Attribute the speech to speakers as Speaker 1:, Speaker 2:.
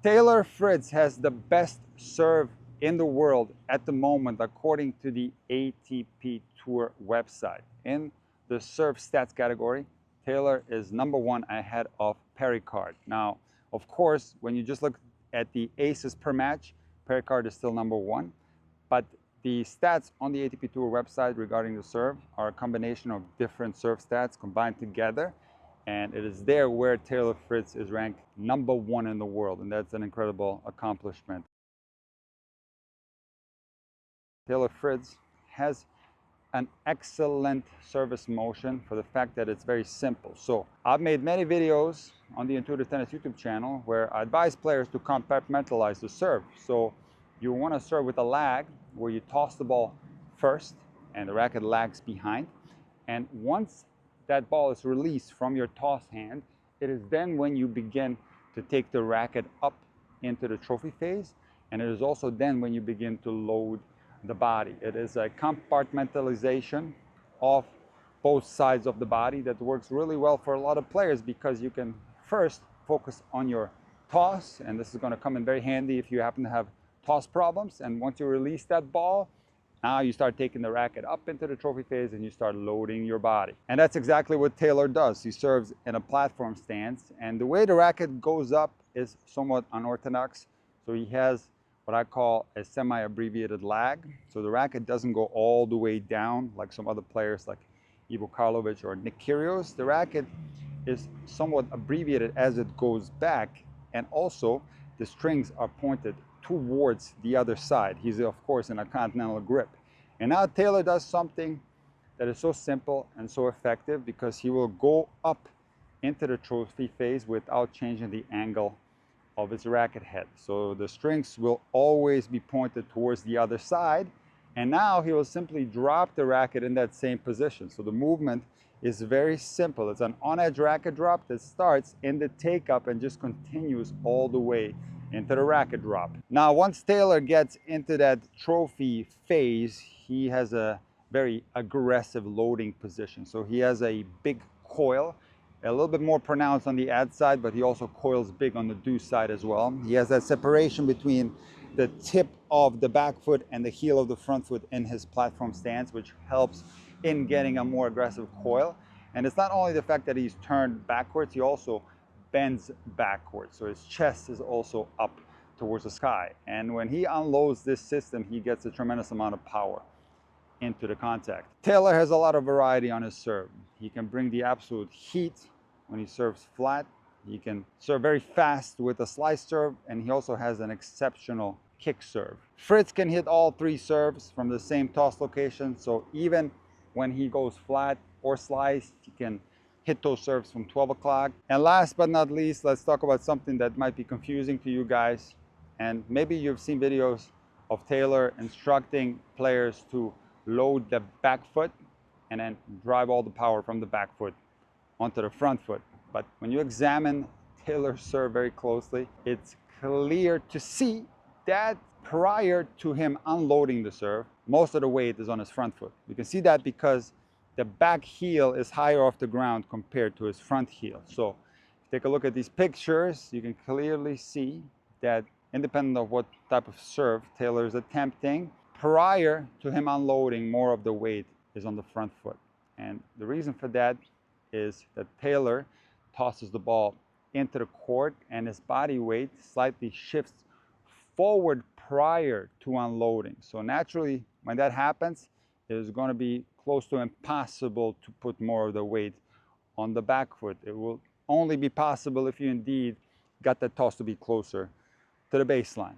Speaker 1: Taylor Fritz has the best serve in the world at the moment, according to the ATP Tour website. In the serve stats category, Taylor is #1 ahead of Pericard. Now, of course, when you just look at the aces per match, Pericard is still #1, but the stats on the ATP Tour website regarding the serve are a combination of different serve stats combined together, and it is there where Taylor Fritz is ranked #1 in the world, and that's an incredible accomplishment. Taylor Fritz has an excellent service motion for the fact that it's very simple. So I've made many videos on the Intuitive Tennis YouTube channel where I advise players to compartmentalize the serve. So you want to serve with a lag where you toss the ball first and the racket lags behind. And once that ball is released from your toss hand, it is then when you begin to take the racket up into the trophy phase. And it is also then when you begin to load the body. It is a compartmentalization of both sides of the body that works really well for a lot of players, because you can first focus on your toss, and this is going to come in very handy if you happen to have toss problems. And once you release that ball, now you start taking the racket up into the trophy phase and you start loading your body. And that's exactly what Taylor does. He serves in a platform stance, and the way the racket goes up is somewhat unorthodox. So he has what I call a semi-abbreviated lag. So the racket doesn't go all the way down like some other players like Ivo Karlovic or Nick Kyrgios. The racket is somewhat abbreviated as it goes back, and also the strings are pointed towards the other side. He's of course in a continental grip. And now Taylor does something that is so simple and so effective, because he will go up into the trophy phase without changing the angle of his racket head. So the strings will always be pointed towards the other side, and now he will simply drop the racket in that same position. So the movement is very simple. It's an on-edge racket drop that starts in the take-up and just continues all the way into the racket drop. Now, once Taylor gets into that trophy phase, he has a very aggressive loading position. So he has a big coil, a little bit more pronounced on the ad side, but he also coils big on the do side as well. He has that separation between the tip of the back foot and the heel of the front foot in his platform stance, which helps in getting a more aggressive coil. And it's not only the fact that he's turned backwards, he also bends backwards. So his chest is also up towards the sky. And when he unloads this system, he gets a tremendous amount of power into the contact. Taylor has a lot of variety on his serve. He can bring the absolute heat when he serves flat. He can serve very fast with a slice serve, and he also has an exceptional kick serve. Fritz can hit all three serves from the same toss location, so even when he goes flat or sliced, he can hit those serves from 12 o'clock. And last but not least, let's talk about something that might be confusing to you guys. And maybe you've seen videos of Taylor instructing players to load the back foot and then drive all the power from the back foot onto the front foot. But when you examine Taylor's serve very closely, it's clear to see that prior to him unloading the serve, most of the weight is on his front foot. You can see that because the back heel is higher off the ground compared to his front heel. So take a look at these pictures, you can clearly see that independent of what type of serve Taylor is attempting, prior to him unloading, more of the weight is on the front foot. And the reason for that is that Taylor tosses the ball into the court and his body weight slightly shifts forward prior to unloading. So naturally, when that happens, it is going to be close to impossible to put more of the weight on the back foot. It will only be possible if you indeed got that toss to be closer to the baseline.